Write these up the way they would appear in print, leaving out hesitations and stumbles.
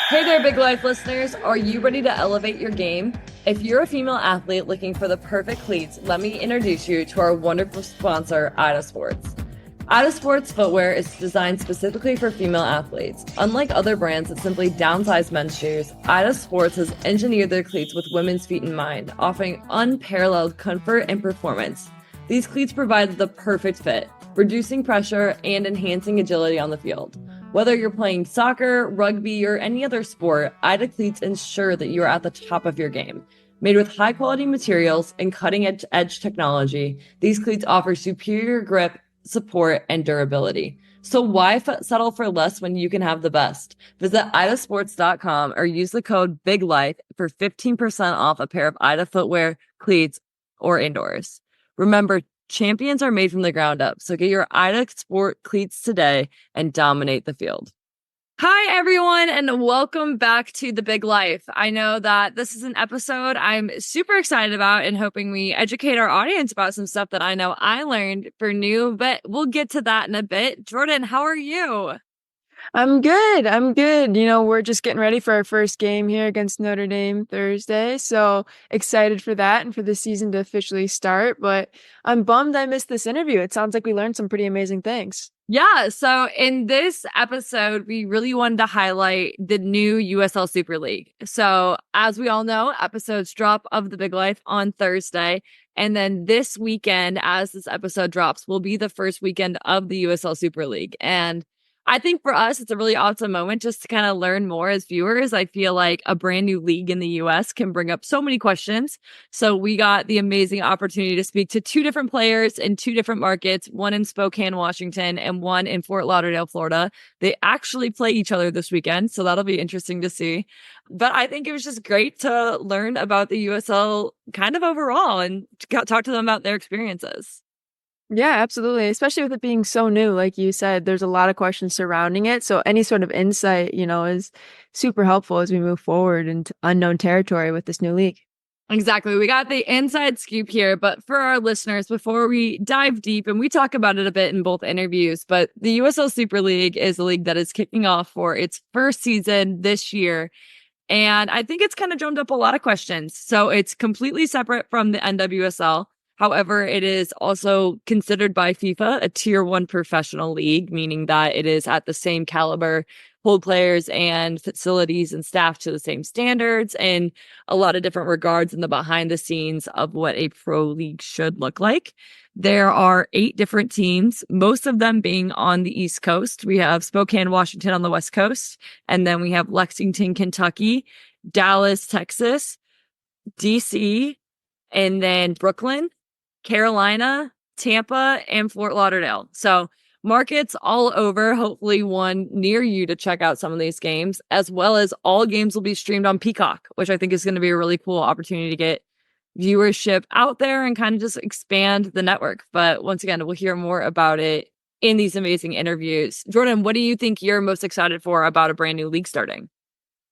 Hey there, Big Life listeners. Are you ready to elevate your game? If you're a female athlete looking for the perfect cleats, let me introduce you to our wonderful sponsor, Ida Sports. Ida Sports footwear is designed specifically for female athletes. Unlike other brands that simply downsize men's shoes, Ida Sports has engineered their cleats with women's feet in mind, offering unparalleled comfort and performance. These cleats provide the perfect fit, reducing pressure and enhancing agility on the field. Whether you're playing soccer, rugby, or any other sport, Ida cleats ensure that you are at the top of your game. Made with high quality materials and cutting edge technology, these cleats offer superior grip, support, and durability. So why settle for less when you can have the best? Visit idasports.com or use the code BIGLIFE for 15% off a pair of Ida footwear, cleats, or indoors. Remember, champions are made from the ground up, so get your Ida Sport cleats today and dominate the field. Hi, everyone, and welcome back to The Big Life. I know that this is an episode I'm super excited about and hoping we educate our audience about some stuff that I know I learned for new, but we'll get to that in a bit. Jordyn, how are you? I'm good. I'm good. We're just getting ready for our first game here against Notre Dame Thursday. So excited for that and for the season to officially start. But I'm bummed I missed this interview. It sounds like we learned some pretty amazing things. Yeah, so in this episode, we really wanted to highlight the new USL Super League. So, as we all know, episodes drop of The Big Life on Thursday. And then this weekend, as this episode drops, will be the first weekend of the USL Super League. And I think for us, it's a really awesome moment just to kind of learn more as viewers. I feel like a brand new league in the US can bring up so many questions. So we got the amazing opportunity to speak to two different players in two different markets, one in Spokane, Washington, and one in Fort Lauderdale, Florida. They actually play each other this weekend, so that'll be interesting to see. But I think it was just great to learn about the USL kind of overall and talk to them about their experiences. Yeah, absolutely. Especially with it being so new, like you said, there's a lot of questions surrounding it. So any sort of insight, is super helpful as we move forward into unknown territory with this new league. Exactly. We got the inside scoop here, but for our listeners, before we dive deep, and we talk about it a bit in both interviews, but the USL Super League is a league that is kicking off for its first season this year. And I think it's kind of drummed up a lot of questions. So it's completely separate from the NWSL. However, it is also considered by FIFA a tier one professional league, meaning that it is at the same caliber, hold players and facilities and staff to the same standards, and a lot of different regards in the behind the scenes of what a pro league should look like. There are 8 different teams, most of them being on the East Coast. We have Spokane, Washington on the West Coast, and then we have Lexington, Kentucky, Dallas, Texas, DC, and then Brooklyn, Carolina, Tampa, and Fort Lauderdale. So markets all over, hopefully one near you to check out some of these games, as well as all games will be streamed on Peacock, which I think is going to be a really cool opportunity to get viewership out there and kind of just expand the network. But once again, we'll hear more about it in these amazing interviews. Jordyn, what do you think you're most excited for about a brand new league starting?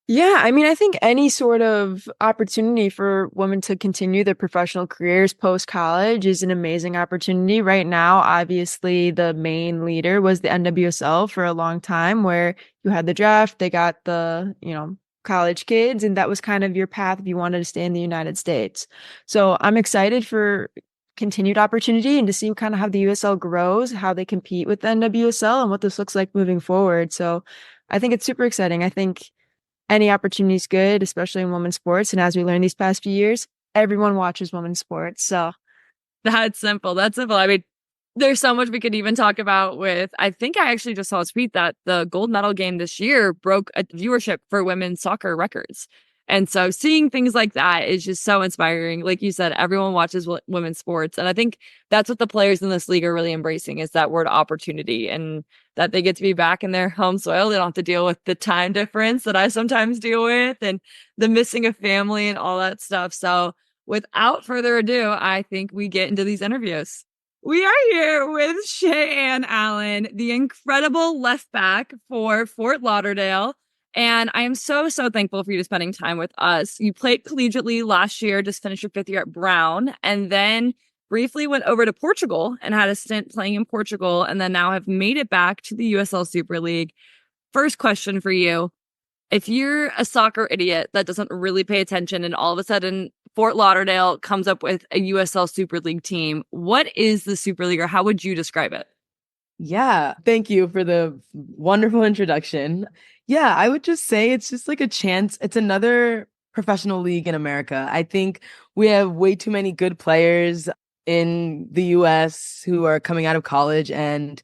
Yeah, I mean, I think any sort of opportunity for women to continue their professional careers post college is an amazing opportunity. Right now, obviously, the main leader was the NWSL for a long time, where you had the draft, they got the, college kids, and that was kind of your path if you wanted to stay in the United States. So I'm excited for continued opportunity and to see kind of how the USL grows, how they compete with the NWSL, and what this looks like moving forward. So I think it's super exciting. I think any opportunity is good, especially in women's sports. And as we learned these past few years, everyone watches women's sports. So That's simple. That's simple. I mean, there's so much we could even talk about with, I think I actually just saw a tweet that the gold medal game this year broke a viewership for women's soccer records. And so seeing things like that is just so inspiring. Like you said, everyone watches women's sports. And I think that's what the players in this league are really embracing is that word opportunity and that they get to be back in their home soil. They don't have to deal with the time difference that I sometimes deal with and the missing of family and all that stuff. So without further ado, I think we get into these interviews. We are here with Shea-Ann Allen, the incredible left back for Fort Lauderdale. And I am so, so thankful for you spending time with us. You played collegiately last year, just finished your 5th year at Brown, and then briefly went over to Portugal and had a stint playing in Portugal, and then now have made it back to the USL Super League. First question for you. If you're a soccer idiot that doesn't really pay attention and all of a sudden Fort Lauderdale comes up with a USL Super League team, what is the Super League or how would you describe it? Yeah, thank you for the wonderful introduction. Yeah, I would just say it's just like a chance. It's another professional league in America. I think we have way too many good players in the US who are coming out of college, and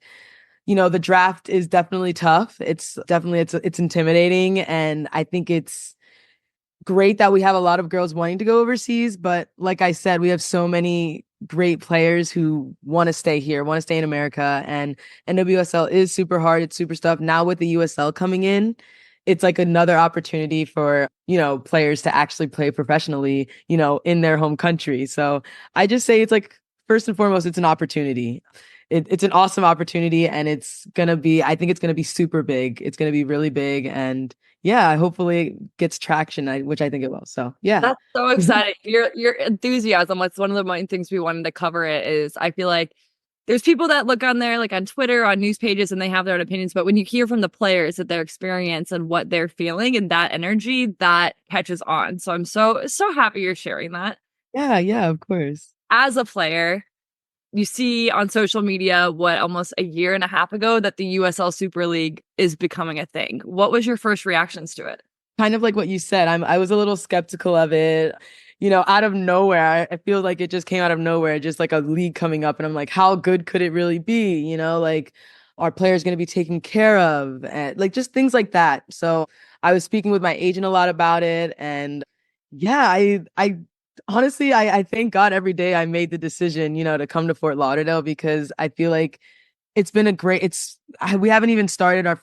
the draft is definitely tough. It's intimidating, and I think it's great that we have a lot of girls wanting to go overseas, but like I said, we have so many great players who want to stay here, want to stay in America, and NWSL is super hard. It's super tough. Now with the USL coming in, it's like another opportunity for, players to actually play professionally, in their home country. So I just say it's like, first and foremost, it's an opportunity. It's an awesome opportunity, and I think it's going to be super big. It's going to be really big. And yeah, hopefully it gets traction, which I think it will. So yeah. That's so exciting. Your enthusiasm. That's one of the main things we wanted to cover. It is I feel like there's people that look on there, like on Twitter, on news pages, and they have their own opinions. But when you hear from the players that their experience and what they're feeling and that energy, that catches on. So I'm so happy you're sharing that. Yeah, of course. As a player, you see on social media what almost a year and a half ago that the USL Super League is becoming a thing. What was your first reactions to it? Kind of like what you said. I was a little skeptical of it. Out of nowhere. I feel like it just came out of nowhere, just like a league coming up. And I'm like, how good could it really be? Like, are players going to be taken care of? And like just things like that. So I was speaking with my agent a lot about it. And yeah, I honestly, I thank God every day I made the decision, to come to Fort Lauderdale, because I feel like it's been we haven't even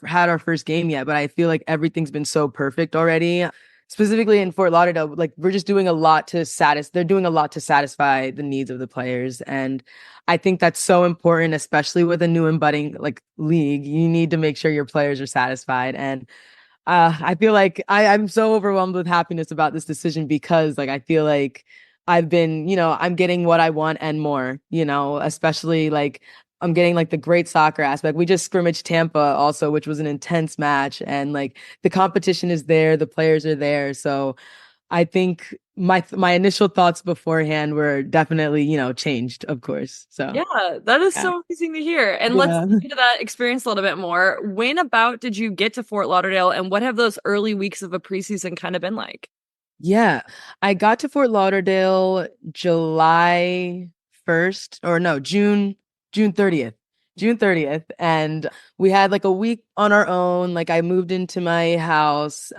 had our first game yet, but I feel like everything's been so perfect already. Specifically in Fort Lauderdale, like we're just doing a lot they're doing a lot to satisfy the needs of the players. And I think that's so important, especially with a new and budding like league. You need to make sure your players are satisfied. And I feel like I'm so overwhelmed with happiness about this decision, because like I feel like I'm getting what I want and more, especially like I'm getting like the great soccer aspect. We just scrimmaged Tampa also, which was an intense match, and like the competition is there, the players are there. So I think my initial thoughts beforehand were definitely, changed, of course. So Yeah, that is yeah. so amazing to hear. And let's Yeah. get into that experience a little bit more. When about did you get to Fort Lauderdale and what have those early weeks of a preseason kind of been like? Yeah, I got to Fort Lauderdale July 1st, or no, June 30th. June 30th. And we had like a week on our own. Like I moved into my house,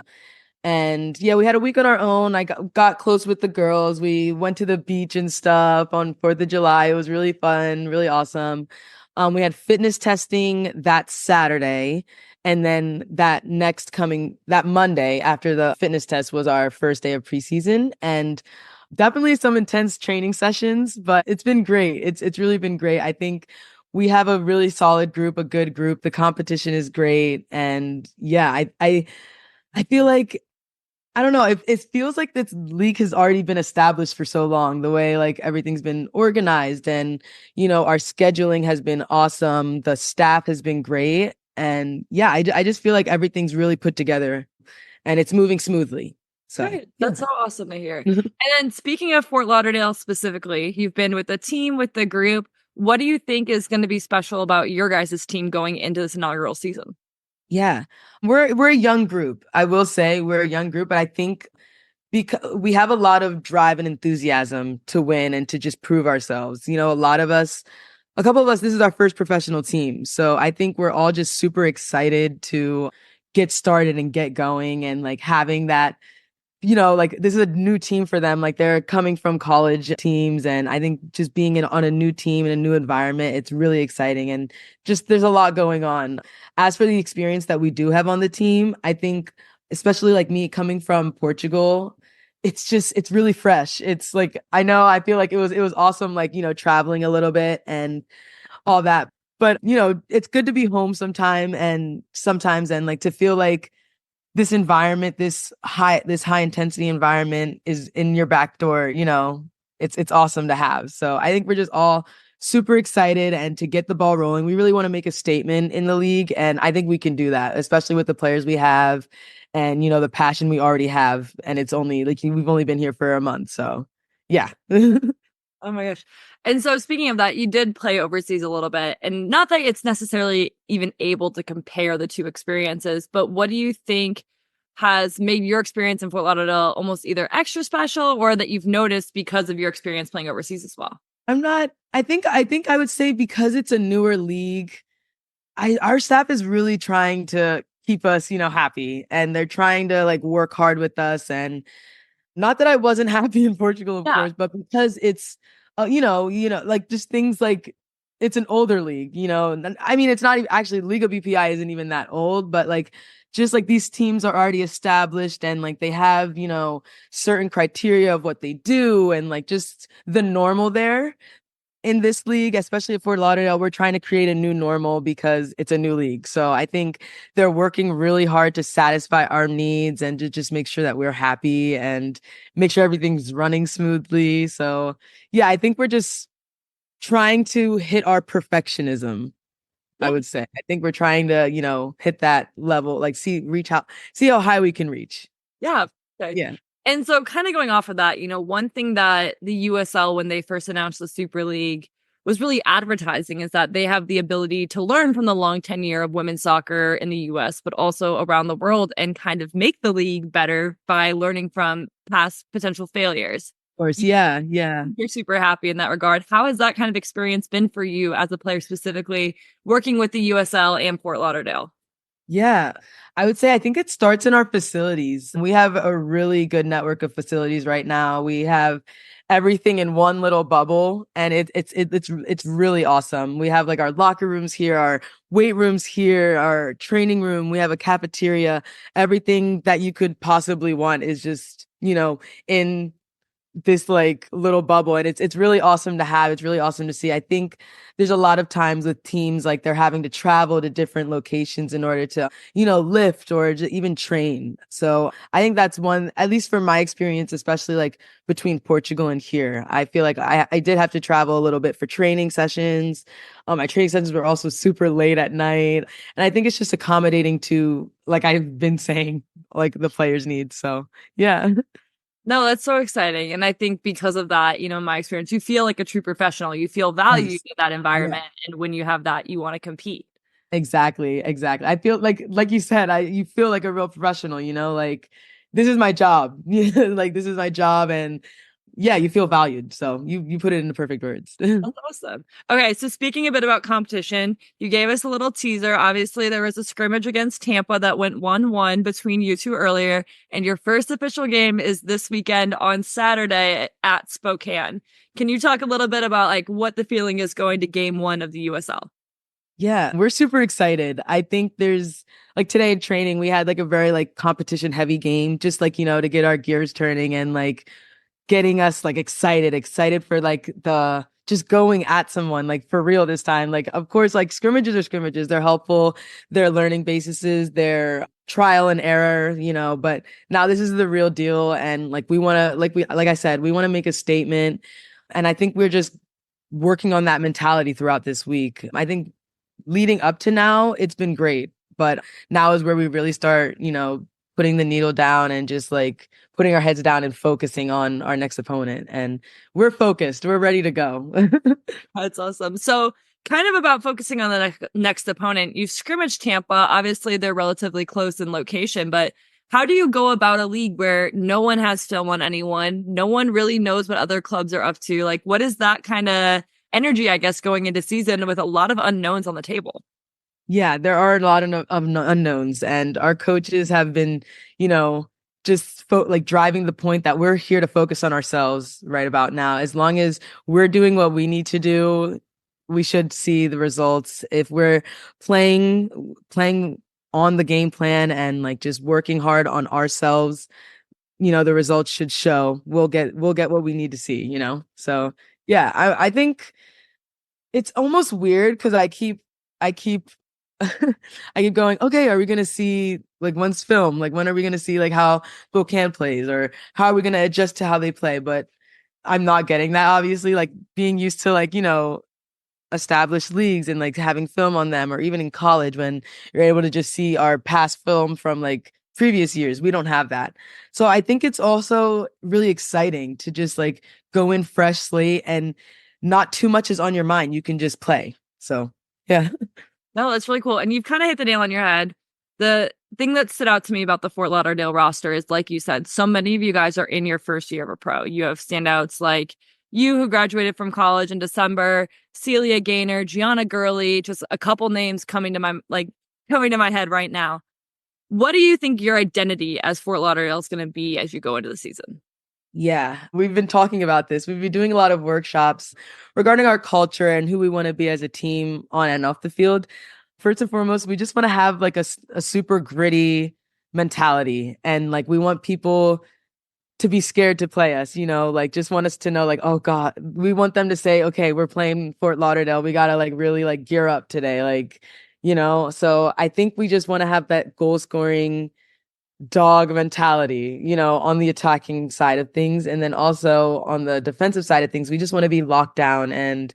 and yeah, we had a week on our own. I got close with the girls. We went to the beach and stuff on 4th of July. It was really fun, really awesome. We had fitness testing that Saturday. And then that Monday after the fitness test was our first day of preseason. And definitely some intense training sessions, but it's been great. It's really been great. I think we have a really solid group, a good group. The competition is great. And yeah, I feel like I don't know. It feels like this league has already been established for so long, the way like everything's been organized, and, our scheduling has been awesome. The staff has been great. And yeah, I just feel like everything's really put together and it's moving smoothly. So Great. yeah. That's so awesome to hear. And then speaking of Fort Lauderdale specifically, you've been with the team, with the group. What do you think is going to be special about your guys' team going into this inaugural season? Yeah. We're a young group. I will say we're a young group, but I think because we have a lot of drive and enthusiasm to win and to just prove ourselves. A couple of us, this is our first professional team. So I think we're all just super excited to get started and get going, and like having that, like this is a new team for them. Like they're coming from college teams. And I think just being on a new team in a new environment, it's really exciting. And just there's a lot going on. As for the experience that we do have on the team, I think, especially like me coming from Portugal, it's really fresh. It's like, I feel like it was awesome, like, traveling a little bit and all that. But, it's good to be home sometimes and like to feel like this environment, this high intensity environment is in your back door, it's awesome to have. So I think we're just all super excited and to get the ball rolling. We really want to make a statement in the league. And I think we can do that, especially with the players we have and, the passion we already have. And it's only like we've only been here for a month. So, yeah. Oh my gosh. And so speaking of that, you did play overseas a little bit, and not that it's necessarily even able to compare the two experiences, but what do you think has made your experience in Fort Lauderdale almost either extra special or that you've noticed because of your experience playing overseas as well? I would say because it's a newer league, our staff is really trying to keep us, happy, and they're trying to like work hard with us. And not that I wasn't happy in Portugal, of Yeah. course, but because it's, like just things like it's an older league, and I mean, it's not even actually Liga BPI isn't even that old, but like just like these teams are already established and like they have, certain criteria of what they do and like just the normal there in this league, especially at Fort Lauderdale, we're trying to create a new normal because it's a new league. So I think they're working really hard to satisfy our needs and to just make sure that we're happy and make sure everything's running smoothly. So yeah, I think we're just trying to hit our perfectionism. I would say. I think we're trying to, hit that level, like see how high we can reach. Yeah. Okay. Yeah. And so kind of going off of that, one thing that the USL, when they first announced the Super League, was really advertising is that they have the ability to learn from the long tenure of women's soccer in the US, but also around the world and kind of make the league better by learning from past potential failures. Of course. Yeah. Yeah. You're super happy in that regard. How has that kind of experience been for you as a player, specifically working with the USL and Fort Lauderdale? Yeah, I would say I think it starts in our facilities. We have a really good network of facilities right now. We have everything in one little bubble, and it's really awesome. We have like our locker rooms here, our weight rooms here, our training room. We have a cafeteria. Everything that you could possibly want is just, in this like little bubble, and it's really awesome to have. It's really awesome to see. I think there's a lot of times with teams like they're having to travel to different locations in order to lift or even train. So I think that's one, at least for my experience, especially like between Portugal and here. I feel like I did have to travel a little bit for training sessions. My training sessions were also super late at night, and I think it's just accommodating to, like I've been saying, like the players' needs. So yeah. No, that's so exciting. And I think because of that, my experience, you feel like a true professional. You feel valued Nice. in that Yeah. environment. And when you have that, you want to compete. Exactly. I feel like you said, you feel like a real professional, like this is my job. Like this is my job, and yeah, you feel valued. So you put it into perfect words. That's awesome. Okay, so speaking a bit about competition, you gave us a little teaser. Obviously, there was a scrimmage against Tampa that went 1-1 between you two earlier, and your first official game is this weekend on Saturday at Spokane. Can you talk a little bit about like what the feeling is going to game 1 of the USL? Yeah, we're super excited. I think there's like today in training, we had like a very like competition heavy game, just like, to get our gears turning and like getting us like excited for like the just going at someone like for real this time. Like, of course, like scrimmages are scrimmages. They're helpful. They're learning bases. They're trial and error, but now this is the real deal. And like, we want to, like I said, we want to make a statement. And I think we're just working on that mentality throughout this week. I think leading up to now, it's been great, but now is where we really start, putting the needle down and just like putting our heads down and focusing on our next opponent. And we're focused. We're ready to go. That's awesome. So, kind of about focusing on the next opponent, you've scrimmaged Tampa. Obviously, they're relatively close in location, but how do you go about a league where no one has film on anyone? No one really knows what other clubs are up to. Like, what is that kind of energy, I guess, going into season with a lot of unknowns on the table? Yeah, there are a lot of unknowns, and our coaches have been, just like driving the point that we're here to focus on ourselves right about now. As long as we're doing what we need to do, we should see the results. If we're playing on the game plan and like just working hard on ourselves, the results should show. We'll get what we need to see, So yeah, I think it's almost weird because I keep I keep going, okay, are we gonna see like when's film? Like when are we gonna see like how Spokane plays or how are we gonna adjust to how they play? But I'm not getting that, obviously, like being used to like, established leagues and like having film on them, or even in college when you're able to just see our past film from like previous years. We don't have that. So I think it's also really exciting to just like go in fresh slate and not too much is on your mind. You can just play. So yeah. No, that's really cool. And you've kind of hit the nail on your head. The thing that stood out to me about the Fort Lauderdale roster is, like you said, so many of you guys are in your first year of a pro. You have standouts like you, who graduated from college in December, Celia Gaynor, Gianna Gurley, just a couple names coming to my head right now. What do you think your identity as Fort Lauderdale is going to be as you go into the season? Yeah, we've been talking about this. We've been doing a lot of workshops regarding our culture and who we want to be as a team on and off the field. First and foremost, we just want to have like a super gritty mentality. And like we want people to be scared to play us, like just want us to know like, oh God, we want them to say, okay, we're playing Fort Lauderdale. We got to like really like gear up today. Like, so I think we just want to have that goal scoring dog mentality, on the attacking side of things. And then also on the defensive side of things, we just want to be locked down. And,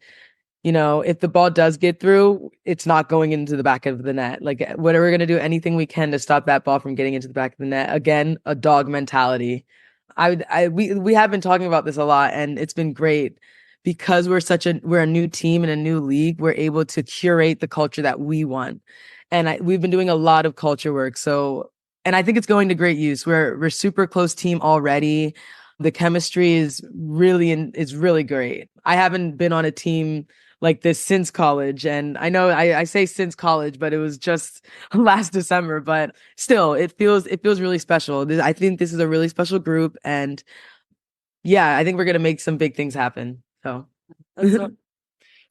if the ball does get through, it's not going into the back of the net. Like, what are we going to do? Anything we can to stop that ball from getting into the back of the net. Again, a dog mentality. We have been talking about this a lot, and it's been great because we're a new team and a new league. We're able to curate the culture that we want. And we've been doing a lot of culture work. So, and I think it's going to great use. We're super close team already. The chemistry is really great. I haven't been on a team like this since college. And I know I say since college, but it was just last December, but still it feels really special. I think this is a really special group. And yeah, I think we're going to make some big things happen. So.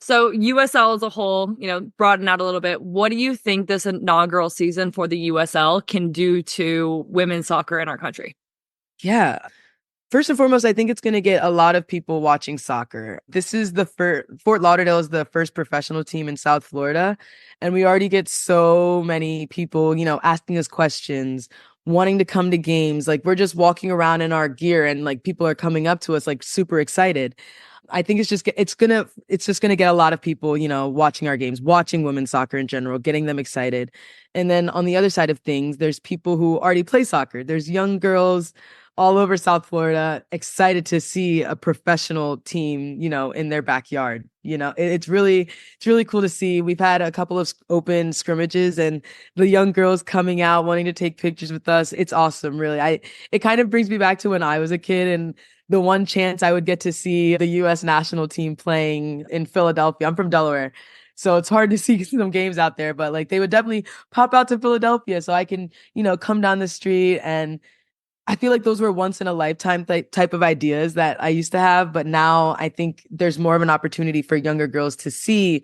So USL as a whole, broaden out a little bit. What do you think this inaugural season for the USL can do to women's soccer in our country? Yeah. First and foremost, I think it's going to get a lot of people watching soccer. This is Fort Lauderdale is the first professional team in South Florida. And we already get so many people, asking us questions, wanting to come to games. Like we're just walking around in our gear and like people are coming up to us like super excited. I think it's just gonna get a lot of people, watching our games, watching women's soccer in general, getting them excited. And then on the other side of things, there's people who already play soccer. There's young girls all over South Florida excited to see a professional team, in their backyard. It's really cool to see. We've had a couple of open scrimmages and the young girls coming out wanting to take pictures with us. It's awesome, really. It kind of brings me back to when I was a kid and the one chance I would get to see the US national team playing in Philadelphia. I'm from Delaware. So it's hard to see some games out there, but like they would definitely pop out to Philadelphia so I can, come down the street. And I feel like those were once in a lifetime type of ideas that I used to have. But now I think there's more of an opportunity for younger girls to see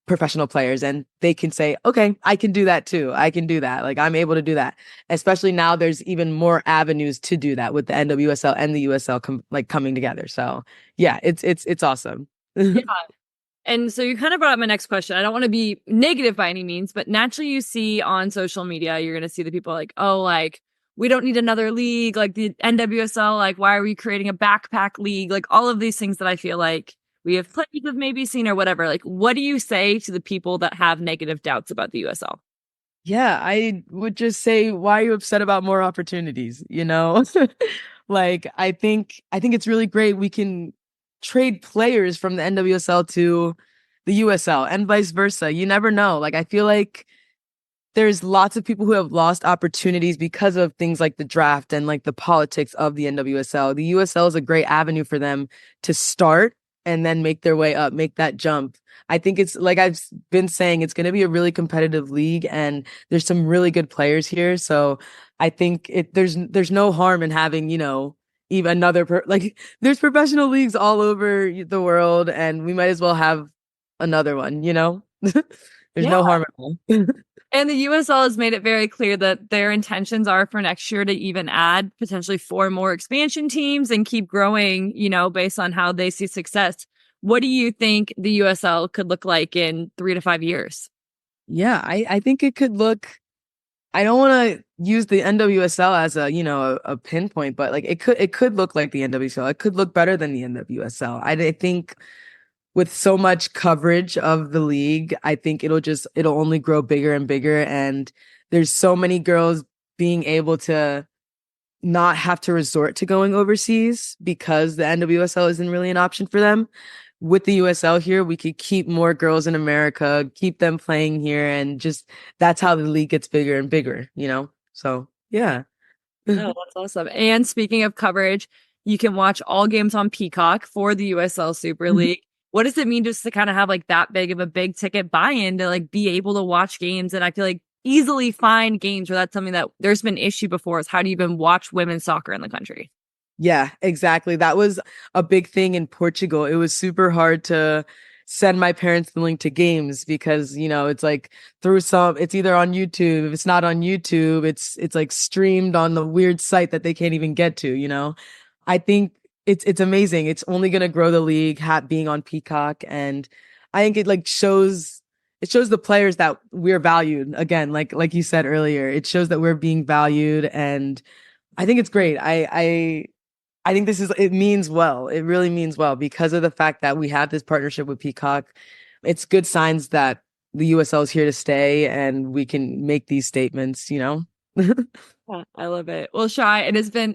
professional players and they can say, okay, I can do that too. I can do that. Like I'm able to do that. Especially now there's even more avenues to do that with the NWSL and the USL coming together. So yeah, it's awesome. Yeah. And so you kind of brought up my next question. I don't want to be negative by any means, but naturally you see on social media, you're going to see the people like, oh, like, we don't need another league, like the NWSL, like, why are we creating a backpack league? Like all of these things that I feel like we have players have maybe seen or whatever. Like, what do you say to the people that have negative doubts about the USL? Yeah, I would just say, why are you upset about more opportunities? Like, I think it's really great. We can trade players from the NWSL to the USL and vice versa. You never know. Like, I feel like there's lots of people who have lost opportunities because of things like the draft and like the politics of the NWSL. The USL is a great avenue for them to start and then make their way up, make that jump. I think it's like I've been saying, it's going to be a really competitive league and there's some really good players here. So I think there's no harm in having, even another, there's professional leagues all over the world and we might as well have another one, there's no harm at all. And the USL has made it very clear that their intentions are for next year to even add potentially 4 more expansion teams and keep growing, based on how they see success. What do you think the USL could look like in 3 to 5 years? Yeah, I think it could look, I don't want to use the NWSL as a pinpoint, but like it could look like the NWSL. It could look better than the NWSL. I think with so much coverage of the league, I think it'll only grow bigger and bigger. And there's so many girls being able to not have to resort to going overseas because the NWSL isn't really an option for them. With the USL here, we could keep more girls in America, keep them playing here, and just that's how the league gets bigger and bigger, you know? So, yeah. No, that's awesome. And speaking of coverage, you can watch all games on Peacock for the USL Super League. What does it mean just to kind of have like that big of a big ticket buy-in to like be able to watch games? And I feel like easily find games where that's something that there's been issue before is how do you even watch women's soccer in the country? Yeah, exactly. That was a big thing in Portugal. It was super hard to send my parents the link to games because, you know, it's like it's either on YouTube. If it's not on YouTube, it's like streamed on the weird site that they can't even get to, you know. I think it's amazing. It's only going to grow the league being on Peacock, and I think it shows the players that we're valued. Again, like you said earlier, it shows that we're being valued, and I think it's great. I think it means well. It really means well because of the fact that we have this partnership with Peacock. It's good signs that the USL is here to stay and we can make these statements, you know? Yeah, I love it. Well, Shai,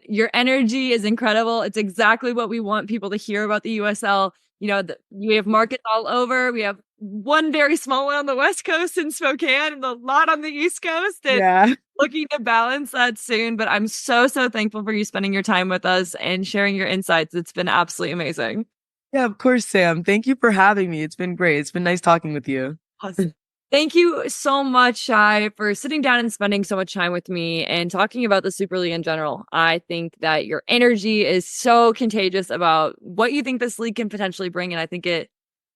your energy is incredible. It's exactly what we want people to hear about the USL. You know, we have markets all over. We have one very small one on the West Coast in Spokane and a lot on the East Coast. And Yeah. looking to balance that soon. But I'm so, so thankful for you spending your time with us and sharing your insights. It's been absolutely amazing. Yeah, of course, Sam. Thank you for having me. It's been great. It's been nice talking with you. Awesome. Thank you so much, Shai, for sitting down and spending so much time with me and talking about the Super League in general. I think that your energy is so contagious about what you think this league can potentially bring. And I think it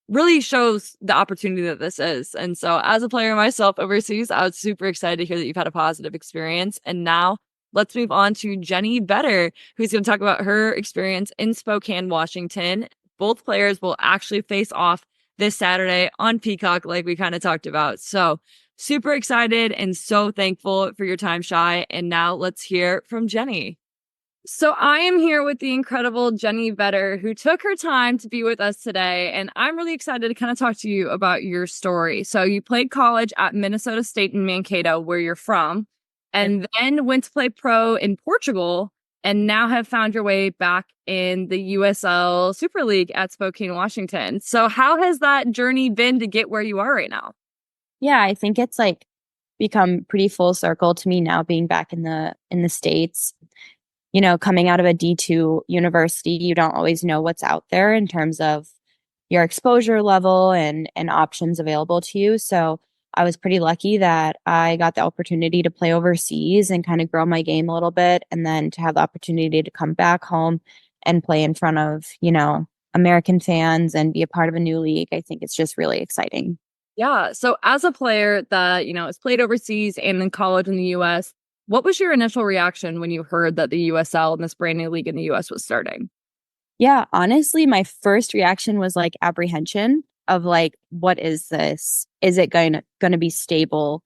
really shows the opportunity that this is. And so as a player myself overseas, I was super excited to hear that you've had a positive experience. And now let's move on to Jenny Vedder, who's going to talk about her experience in Spokane, Washington. Both players will actually face off this Saturday on Peacock, like we kind of talked about. So super excited and so thankful for your time, Shai. And now let's hear from Jenny. So I am here with the incredible Jenny Vedder, who took her time to be with us today. And I'm really excited to kind of talk to you about your story. So you played college at Minnesota State in Mankato, where you're from, and then went to play pro in Portugal, and now have found your way back in the USL Super League at Spokane, Washington. So how has that journey been to get where you are right now? Yeah, I think it's like become pretty full circle to me now being back in the States. You know, coming out of a D2 university, you don't always know what's out there in terms of your exposure level and options available to you. So I was pretty lucky that I got the opportunity to play overseas and kind of grow my game a little bit, and then to have the opportunity to come back home and play in front of, you know, American fans and be a part of a new league. I think it's just really exciting. Yeah. So as a player that, you know, has played overseas and in college in the US, what was your initial reaction when you heard that the USL and this brand new league in the US was starting? Yeah, honestly, my first reaction was like apprehension of like, what is this? Is it going to be stable?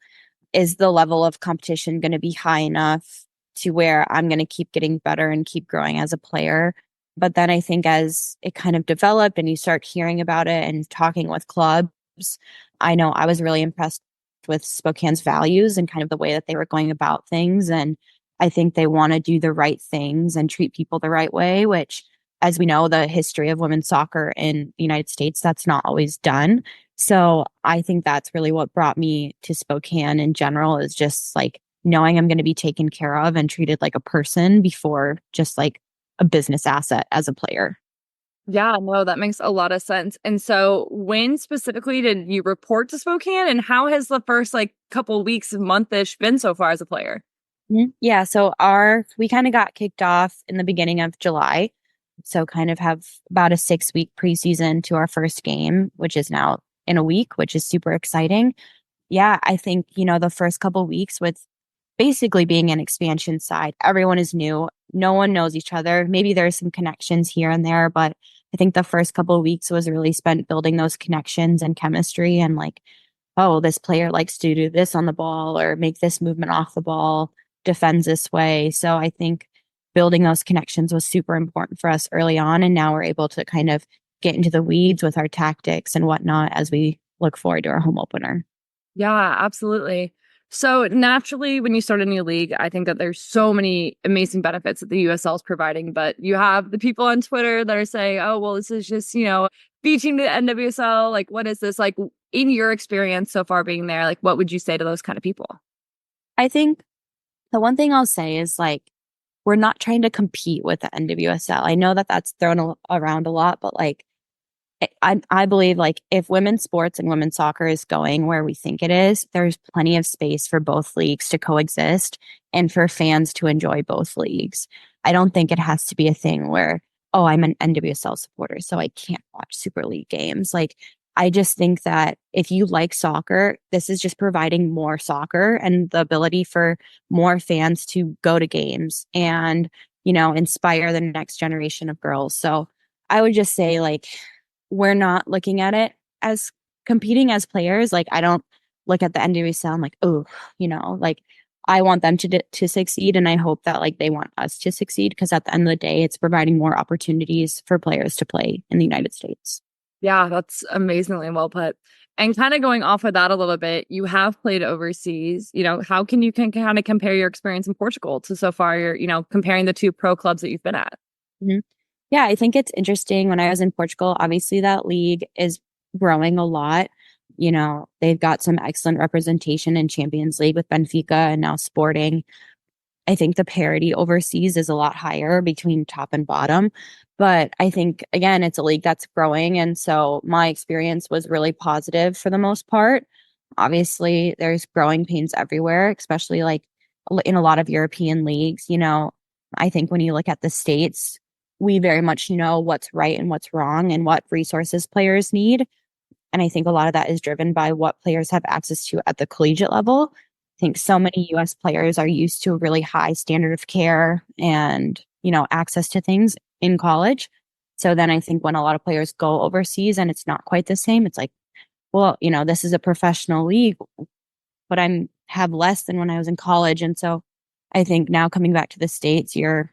Is the level of competition going to be high enough to where I'm going to keep getting better and keep growing as a player? But then I think as it kind of developed and you start hearing about it and talking with clubs, I know I was really impressed with Spokane's values and kind of the way that they were going about things. And I think they want to do the right things and treat people the right way, which, as we know, the history of women's soccer in the United States, that's not always done. So I think that's really what brought me to Spokane in general, is just like knowing I'm going to be taken care of and treated like a person before just like a business asset as a player. Yeah, no, that makes a lot of sense. And so when specifically did you report to Spokane, and how has the first like couple weeks, month-ish been so far as a player? Yeah, so we kind of got kicked off in the beginning of July. So kind of have about a 6-week preseason to our first game, which is now in a week, which is super exciting. Yeah, I think, you know, the first couple weeks with basically being an expansion side, everyone is new. No one knows each other. Maybe there's some connections here and there, but I think the first couple of weeks was really spent building those connections and chemistry and like, oh, this player likes to do this on the ball or make this movement off the ball, defends this way. So I think building those connections was super important for us early on. And now we're able to kind of get into the weeds with our tactics and whatnot as we look forward to our home opener. Yeah, absolutely. So naturally, when you start a new league, I think that there's so many amazing benefits that the USL is providing. But you have the people on Twitter that are saying, "Oh, well, this is just B team to the NWSL. Like, what is this?" Like, in your experience so far being there, like, what would you say to those kind of people? I think the one thing I'll say is like, we're not trying to compete with the NWSL. I know that that's thrown around a lot, but like, I believe like if women's sports and women's soccer is going where we think it is, there's plenty of space for both leagues to coexist and for fans to enjoy both leagues. I don't think it has to be a thing where, oh, I'm an NWSL supporter, so I can't watch Super League games. Like, I just think that if you like soccer, this is just providing more soccer and the ability for more fans to go to games and, inspire the next generation of girls. So I would just say like, we're not looking at it as competing as players. Like, I don't look at the NWSL. I'm like, oh, like I want them to succeed, and I hope that like they want us to succeed because at the end of the day, it's providing more opportunities for players to play in the United States. Yeah, that's amazingly well put. And kind of going off of that a little bit, you have played overseas. How can you kind of compare your experience in Portugal to so far? You're comparing the two pro clubs that you've been at. Mm-hmm. Yeah, I think it's interesting. When I was in Portugal, obviously that league is growing a lot. They've got some excellent representation in Champions League with Benfica and now Sporting. I think the parity overseas is a lot higher between top and bottom. But I think, again, it's a league that's growing. And so my experience was really positive for the most part. Obviously, there's growing pains everywhere, especially like in a lot of European leagues. I think when you look at the States, we very much know what's right and what's wrong and what resources players need. And I think a lot of that is driven by what players have access to at the collegiate level. I think so many US players are used to a really high standard of care and, access to things in college. So then I think when a lot of players go overseas and it's not quite the same, it's like, well, this is a professional league, but have less than when I was in college. And so I think now coming back to the States, you're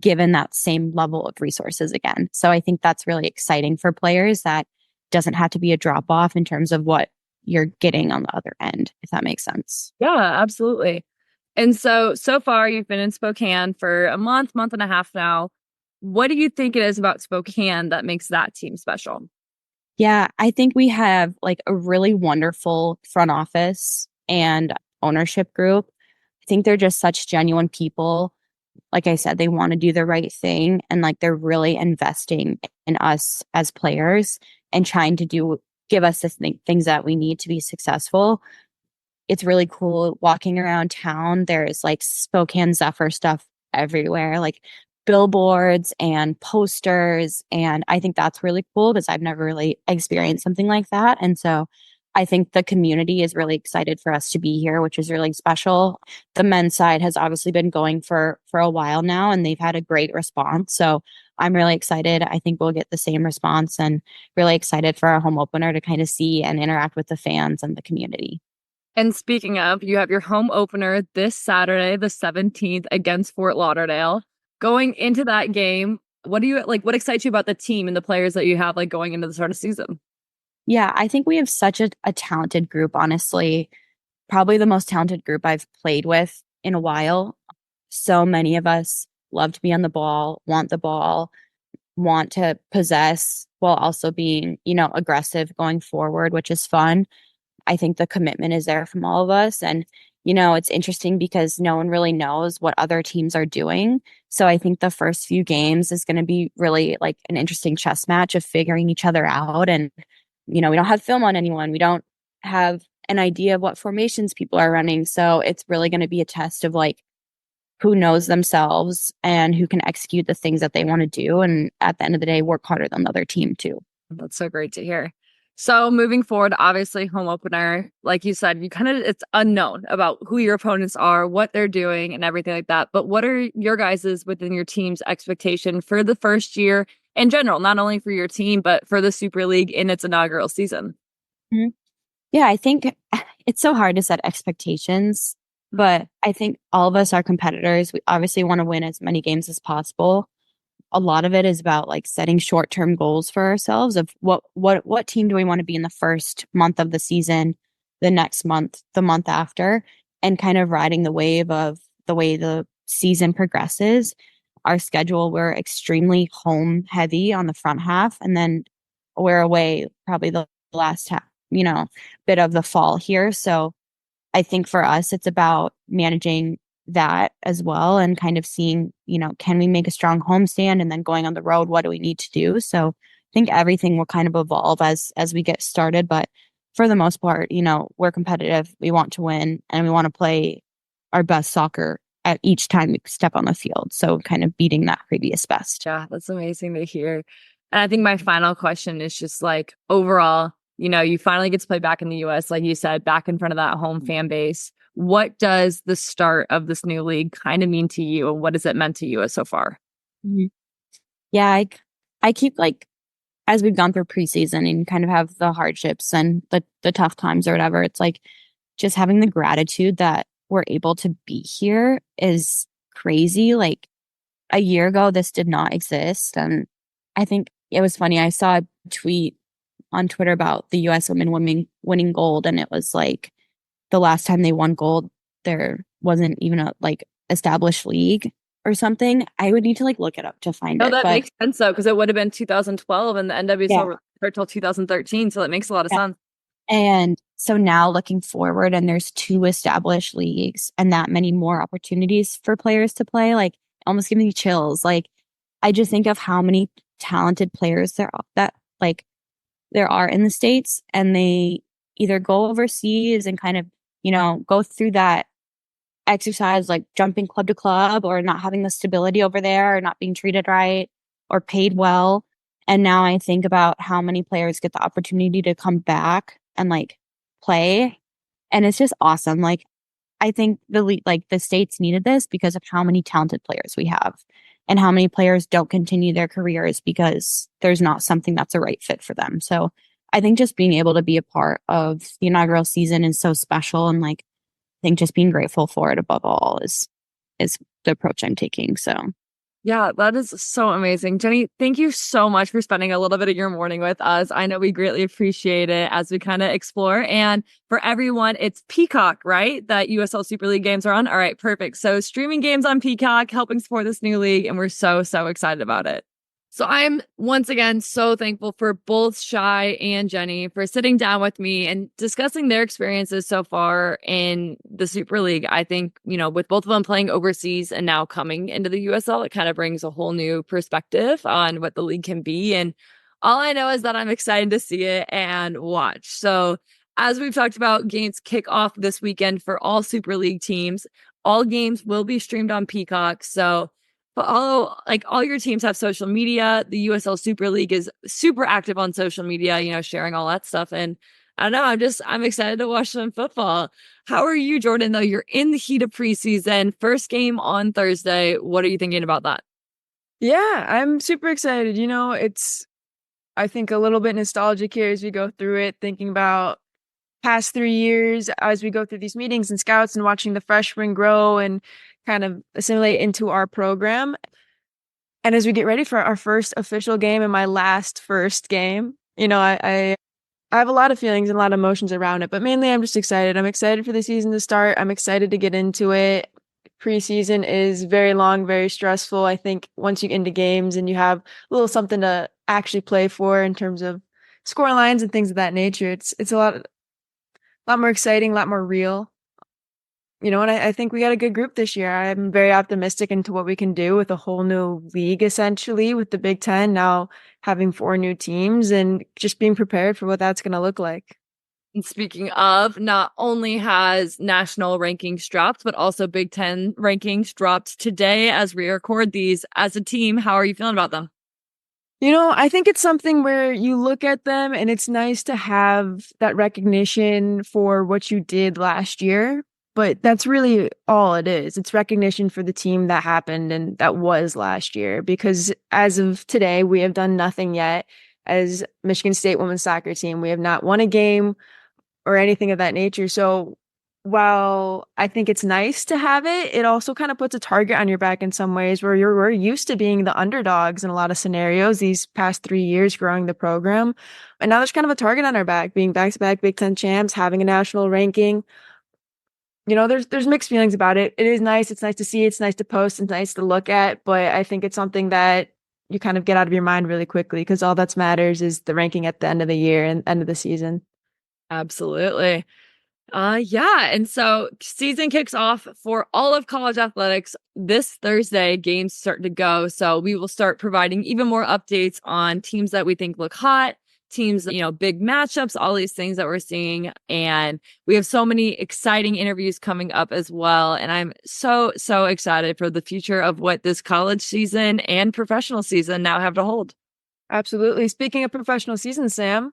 given that same level of resources again. So I think that's really exciting for players. That doesn't have to be a drop off in terms of what you're getting on the other end, if that makes sense. Yeah, absolutely. And so far you've been in Spokane for a month and a half now. What do you think it is about Spokane that makes that team special? Yeah, I think we have like a really wonderful front office and ownership group. I think they're just such genuine people. Like I said, they want to do the right thing, and like they're really investing in us as players and trying to give us the things that we need to be successful. It's really cool walking around town. There's like Spokane Zephyr stuff everywhere, like billboards and posters. And I think that's really cool because I've never really experienced something like that. And so I think the community is really excited for us to be here, which is really special. The men's side has obviously been going for a while now, and they've had a great response. So I'm really excited. I think we'll get the same response, and really excited for our home opener to kind of see and interact with the fans and the community. And speaking of, you have your home opener this Saturday, the 17th, against Fort Lauderdale. Going into that game, what excites you about the team and the players that you have like going into the start of season? Yeah, I think we have such a talented group, honestly. Probably the most talented group I've played with in a while. So many of us love to be on the ball, want to possess while also being, aggressive going forward, which is fun. I think the commitment is there from all of us. And, it's interesting because no one really knows what other teams are doing. So I think the first few games is going to be really like an interesting chess match of figuring each other out. And, we don't have film on anyone. We don't have an idea of what formations people are running. So it's really going to be a test of like who knows themselves and who can execute the things that they want to do. And at the end of the day, work harder than the other team too. That's so great to hear. So moving forward, obviously home opener, like you said, it's unknown about who your opponents are, what they're doing and everything like that. But what are your guys's within your team's expectation for the first year in general, not only for your team, but for the Super League in its inaugural season? Mm-hmm. Yeah, I think it's so hard to set expectations, but I think all of us are competitors. We obviously want to win as many games as possible. a lot of it is about like setting short-term goals for ourselves of what team do we want to be in the first month of the season, the next month, the month after, and kind of riding the wave of the way the season progresses. Our schedule, we're extremely home heavy on the front half, and then we're away probably the last half, bit of the fall here. So I think for us, it's about managing that as well and kind of seeing, can we make a strong homestand, and then going on the road, what do we need to do? So I think everything will kind of evolve as we get started. But for the most part, we're competitive. We want to win, and we want to play our best soccer at each time we step on the field. So kind of beating that previous best. Yeah, that's amazing to hear. And I think my final question is just like overall, you finally get to play back in the US, like you said, back in front of that home fan base. What does the start of this new league kind of mean to you, and what has it meant to you so far? Mm-hmm. Yeah, I keep like, as we've gone through preseason and kind of have the hardships and the tough times or whatever, it's like just having the gratitude that we're able to be here is crazy. Like a year ago, this did not exist. And I think it was funny. I saw a tweet on Twitter about the US women winning gold. And it was like the last time they won gold, there wasn't even a like established league or something. I would need to like look it up to find it. No, that makes sense though, because it would have been 2012 and the NWSL was until 2013. So that makes a lot of sense. And so now looking forward, and there's 2 established leagues and that many more opportunities for players to play, like almost giving me chills. Like I just think of how many talented players there are in the States, and they either go overseas and kind of, go through that exercise, like jumping club to club, or not having the stability over there, or not being treated right or paid well. And now I think about how many players get the opportunity to come back and like play. And it's just awesome. Like I think the States needed this because of how many talented players we have, and how many players don't continue their careers because there's not something that's a right fit for them. So I think just being able to be a part of the inaugural season is so special. And like, I think just being grateful for it above all is the approach I'm taking. So yeah, that is so amazing. Jenny, thank you so much for spending a little bit of your morning with us. I know we greatly appreciate it as we kind of explore. And for everyone, it's Peacock, right? That USL Super League games are on. All right, perfect. So streaming games on Peacock, helping support this new league. And we're so, so excited about it. So I'm once again so thankful for both Shai and Jenny for sitting down with me and discussing their experiences so far in the Super League. I think, with both of them playing overseas and now coming into the USL, it kind of brings a whole new perspective on what the league can be. And all I know is that I'm excited to see it and watch. So as we've talked about, games kick off this weekend for all Super League teams. All games will be streamed on Peacock. So but all your teams have social media. The USL Super League is super active on social media, sharing all that stuff. And I don't know, I'm excited to watch some football. How are you, Jordyn, though? You're in the heat of preseason, first game on Thursday. What are you thinking about that? Yeah, I'm super excited. It's, I think, a little bit nostalgic here as we go through it, thinking about past 3 years as we go through these meetings and scouts and watching the freshmen grow and kind of assimilate into our program. And as we get ready for our first official game and my last first game, I have a lot of feelings and a lot of emotions around it, but mainly I'm just excited. I'm excited for the season to start. I'm excited to get into it. Preseason is very long, very stressful. I think once you get into games and you have a little something to actually play for in terms of score lines and things of that nature, it's a lot more exciting, a lot more real. And I think we got a good group this year. I'm very optimistic into what we can do with a whole new league, essentially, with the Big Ten now having 4 new teams and just being prepared for what that's going to look like. And speaking of, not only has national rankings dropped, but also Big Ten rankings dropped today as we record these. As a team, how are you feeling about them? I think it's something where you look at them and it's nice to have that recognition for what you did last year. But that's really all it is. It's recognition for the team that happened and that was last year. Because as of today, we have done nothing yet as Michigan State women's soccer team. We have not won a game or anything of that nature. So while I think it's nice to have it, it also kind of puts a target on your back in some ways where we're used to being the underdogs in a lot of scenarios these past 3 years growing the program. And now there's kind of a target on our back, being back-to-back Big Ten champs, having a national ranking. There's mixed feelings about it. It is nice. It's nice to see. It's nice to post. It's nice to look at. But I think it's something that you kind of get out of your mind really quickly because all that matters is the ranking at the end of the year and end of the season. Absolutely. Yeah. And so season kicks off for all of college athletics this Thursday. Games start to go. So we will start providing even more updates on teams that we think look hot, teams, big matchups, all these things that we're seeing. And we have so many exciting interviews coming up as well. And I'm so, so excited for the future of what this college season and professional season now have to hold. Absolutely. Speaking of professional season, Sam,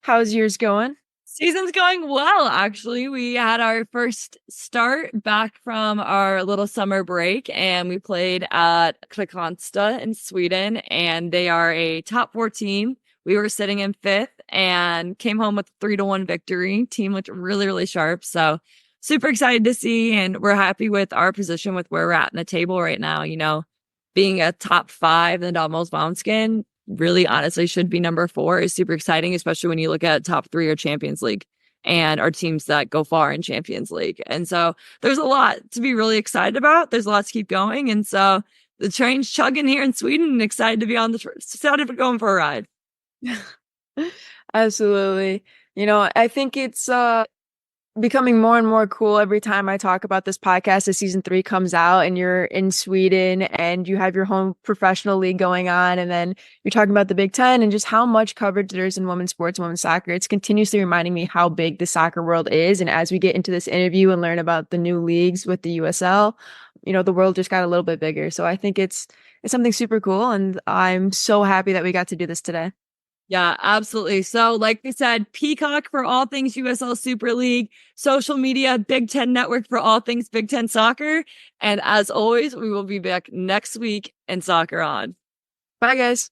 how's yours going? Season's going well, actually. We had our first start back from our little summer break, and we played at Kristianstad in Sweden, and they are a top 4 team. We were sitting in 5th and came home with a 3-1 victory. Team looked really, really sharp. So super excited to see, and we're happy with our position with where we're at in the table right now. Being a top 5 in the Damallsvenskan really honestly should be number 4 is super exciting, especially when you look at top 3 or Champions League and our teams that go far in Champions League. And so there's a lot to be really excited about. There's a lot to keep going. And so the train's chugging here in Sweden and excited to be excited for going for a ride. Absolutely. I think it's becoming more and more cool every time I talk about this podcast as season 3 comes out and you're in Sweden and you have your home professional league going on. And then you're talking about the Big Ten and just how much coverage there is in women's sports, women's soccer. It's continuously reminding me how big the soccer world is. And as we get into this interview and learn about the new leagues with the USL, the world just got a little bit bigger. So I think it's something super cool. And I'm so happy that we got to do this today. Yeah, absolutely. So like we said, Peacock for all things USL Super League, social media, Big Ten Network for all things Big Ten soccer. And as always, we will be back next week in Soccer On. Bye, guys.